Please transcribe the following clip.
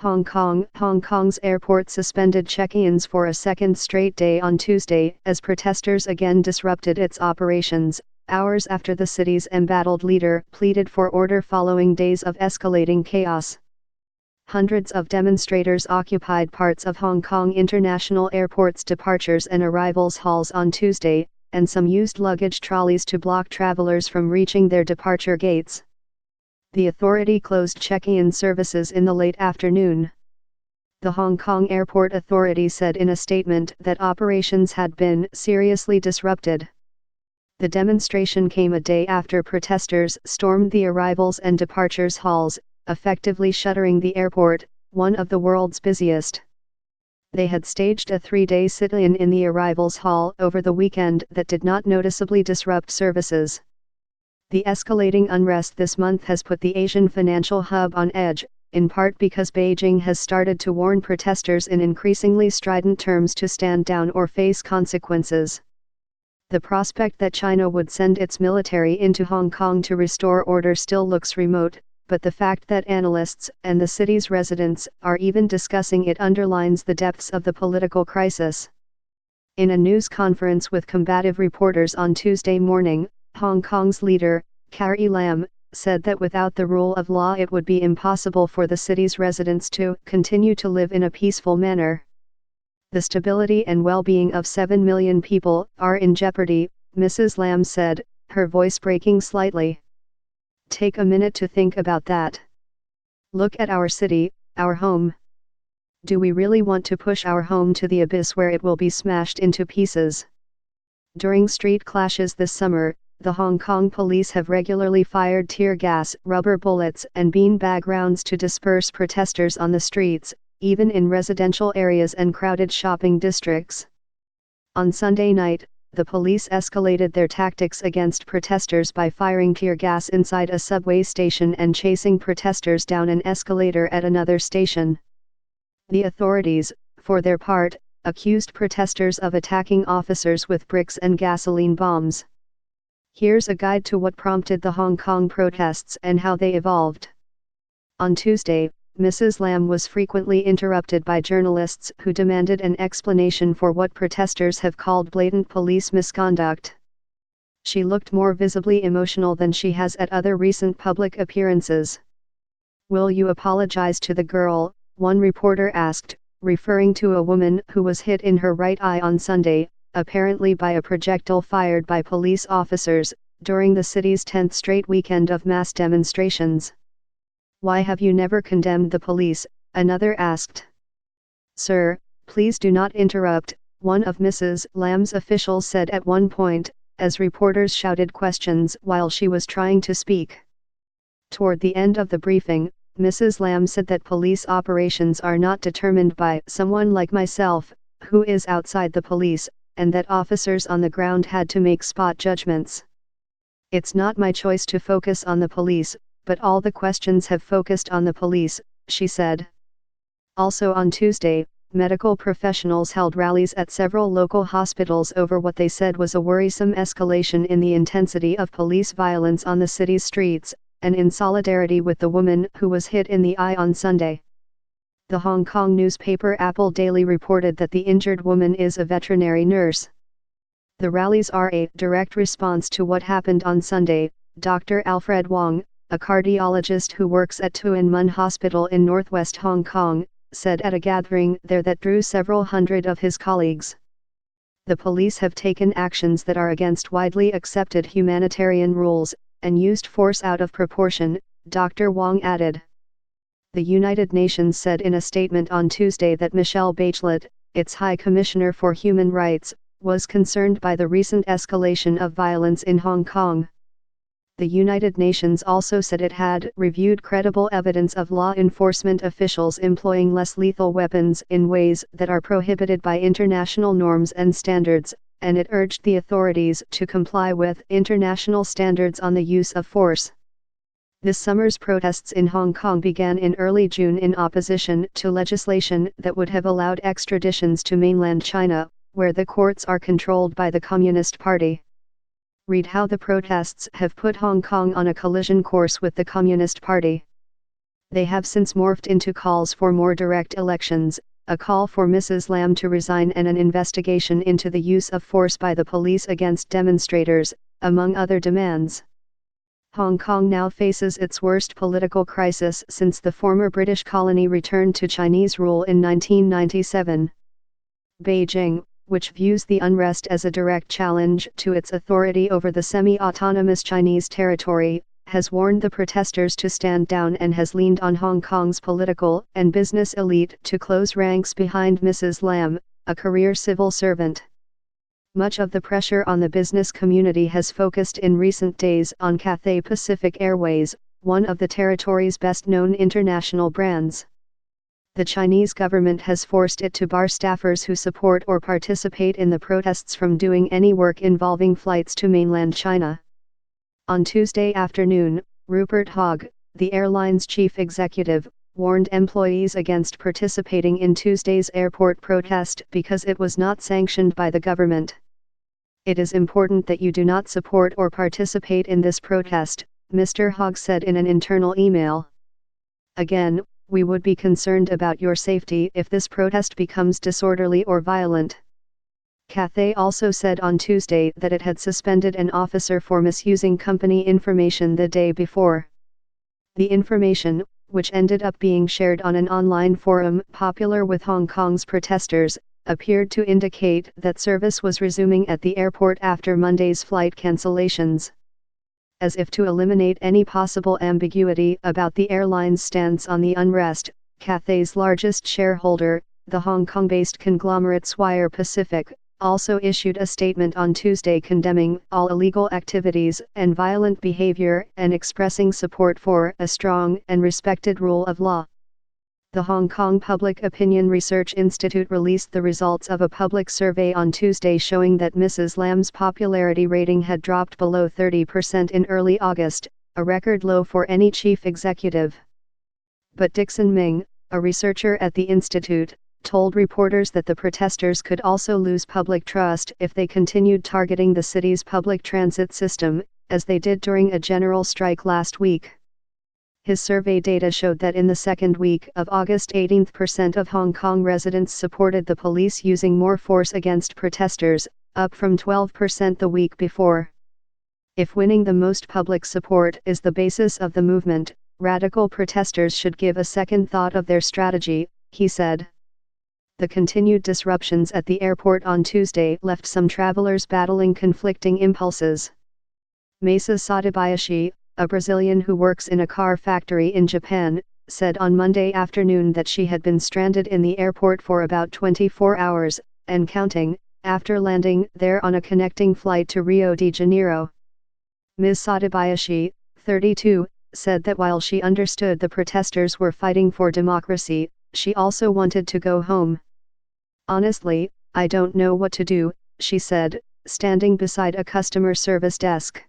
Hong Kong's airport suspended check-ins for a second straight day on Tuesday as protesters again disrupted its operations, hours after the city's embattled leader pleaded for order following days of escalating chaos. Hundreds of demonstrators occupied parts of Hong Kong International Airport's departures and arrivals halls on Tuesday, and some used luggage trolleys to block travelers from reaching their departure gates. The authority closed check-in services in the late afternoon. The Hong Kong Airport Authority said in a statement that operations had been seriously disrupted. The demonstration came a day after protesters stormed the arrivals and departures halls, effectively shuttering the airport, one of the world's busiest. They had staged a 3-day sit-in in the arrivals hall over the weekend that did not noticeably disrupt services. The escalating unrest this month has put the Asian financial hub on edge, in part because Beijing has started to warn protesters in increasingly strident terms to stand down or face consequences. The prospect that China would send its military into Hong Kong to restore order still looks remote, but the fact that analysts and the city's residents are even discussing it underlines the depths of the political crisis. In a news conference with combative reporters on Tuesday morning, Hong Kong's leader, Carrie Lam, said that without the rule of law it would be impossible for the city's residents to continue to live in a peaceful manner. The stability and well-being of 7 million people are in jeopardy, Mrs. Lam said, her voice breaking slightly. Take a minute to think about that. Look at our city, our home. Do we really want to push our home to the abyss where it will be smashed into pieces? During street clashes this summer, the Hong Kong police have regularly fired tear gas, rubber bullets and beanbag rounds to disperse protesters on the streets, even in residential areas and crowded shopping districts. On Sunday night, the police escalated their tactics against protesters by firing tear gas inside a subway station and chasing protesters down an escalator at another station. The authorities, for their part, accused protesters of attacking officers with bricks and gasoline bombs. Here's a guide to what prompted the Hong Kong protests and how they evolved. On Tuesday, Mrs. Lam was frequently interrupted by journalists who demanded an explanation for what protesters have called blatant police misconduct. She looked more visibly emotional than she has at other recent public appearances. "Will you apologize to the girl?" one reporter asked, referring to a woman who was hit in her right eye on Sunday, apparently by a projectile fired by police officers, during the city's 10th straight weekend of mass demonstrations. "Why have you never condemned the police?" another asked. "Sir, please do not interrupt," one of Mrs. Lam's officials said at one point, as reporters shouted questions while she was trying to speak. Toward the end of the briefing, Mrs. Lam said that police operations are not determined by someone like myself, who is outside the police, and that officers on the ground had to make spot judgments. "It's not my choice to focus on the police, but all the questions have focused on the police," she said. Also on Tuesday, medical professionals held rallies at several local hospitals over what they said was a worrisome escalation in the intensity of police violence on the city's streets, and in solidarity with the woman who was hit in the eye on Sunday. The Hong Kong newspaper Apple Daily reported that the injured woman is a veterinary nurse. The rallies are a direct response to what happened on Sunday, Dr. Alfred Wong, a cardiologist who works at Tuen Mun Hospital in northwest Hong Kong, said at a gathering there that drew several hundred of his colleagues. "The police have taken actions that are against widely accepted humanitarian rules, and used force out of proportion," Dr. Wong added. The United Nations said in a statement on Tuesday that Michelle Bachelet, its High Commissioner for Human Rights, was concerned by the recent escalation of violence in Hong Kong. The United Nations also said it had reviewed credible evidence of law enforcement officials employing less lethal weapons in ways that are prohibited by international norms and standards, and it urged the authorities to comply with international standards on the use of force. This summer's protests in Hong Kong began in early June in opposition to legislation that would have allowed extraditions to mainland China, where the courts are controlled by the Communist Party. Read how the protests have put Hong Kong on a collision course with the Communist Party. They have since morphed into calls for more direct elections, a call for Mrs. Lam to resign and an investigation into the use of force by the police against demonstrators, among other demands. Hong Kong now faces its worst political crisis since the former British colony returned to Chinese rule in 1997. Beijing, which views the unrest as a direct challenge to its authority over the semi-autonomous Chinese territory, has warned the protesters to stand down and has leaned on Hong Kong's political and business elite to close ranks behind Mrs. Lam, a career civil servant. Much of the pressure on the business community has focused in recent days on Cathay Pacific Airways, one of the territory's best-known international brands. The Chinese government has forced it to bar staffers who support or participate in the protests from doing any work involving flights to mainland China. On Tuesday afternoon, Rupert Hogg, the airline's chief executive, warned employees against participating in Tuesday's airport protest because it was not sanctioned by the government. "It is important that you do not support or participate in this protest," Mr. Hogg said in an internal email. "Again, we would be concerned about your safety if this protest becomes disorderly or violent." Cathay also said on Tuesday that it had suspended an officer for misusing company information the day before. The information, which ended up being shared on an online forum popular with Hong Kong's protesters, appeared to indicate that service was resuming at the airport after Monday's flight cancellations. As if to eliminate any possible ambiguity about the airline's stance on the unrest, Cathay's largest shareholder, the Hong Kong-based conglomerate Swire Pacific, also issued a statement on Tuesday condemning all illegal activities and violent behavior and expressing support for a strong and respected rule of law. The Hong Kong Public Opinion Research Institute released the results of a public survey on Tuesday showing that Mrs. Lam's popularity rating had dropped below 30% in early August, a record low for any chief executive. But Dixon Ming, a researcher at the institute, told reporters that the protesters could also lose public trust if they continued targeting the city's public transit system, as they did during a general strike last week. His survey data showed that in the second week of August 18% of Hong Kong residents supported the police using more force against protesters, up from 12% the week before. If winning the most public support is the basis of the movement, radical protesters should give a second thought of their strategy, he said. The continued disruptions at the airport on Tuesday left some travelers battling conflicting impulses. Mesa Sadabayashi, a Brazilian who works in a car factory in Japan, said on Monday afternoon that she had been stranded in the airport for about 24 hours, and counting, after landing there on a connecting flight to Rio de Janeiro. Ms. Sadabayashi, 32, said that while she understood the protesters were fighting for democracy, she also wanted to go home. "Honestly, I don't know what to do," she said, standing beside a customer service desk.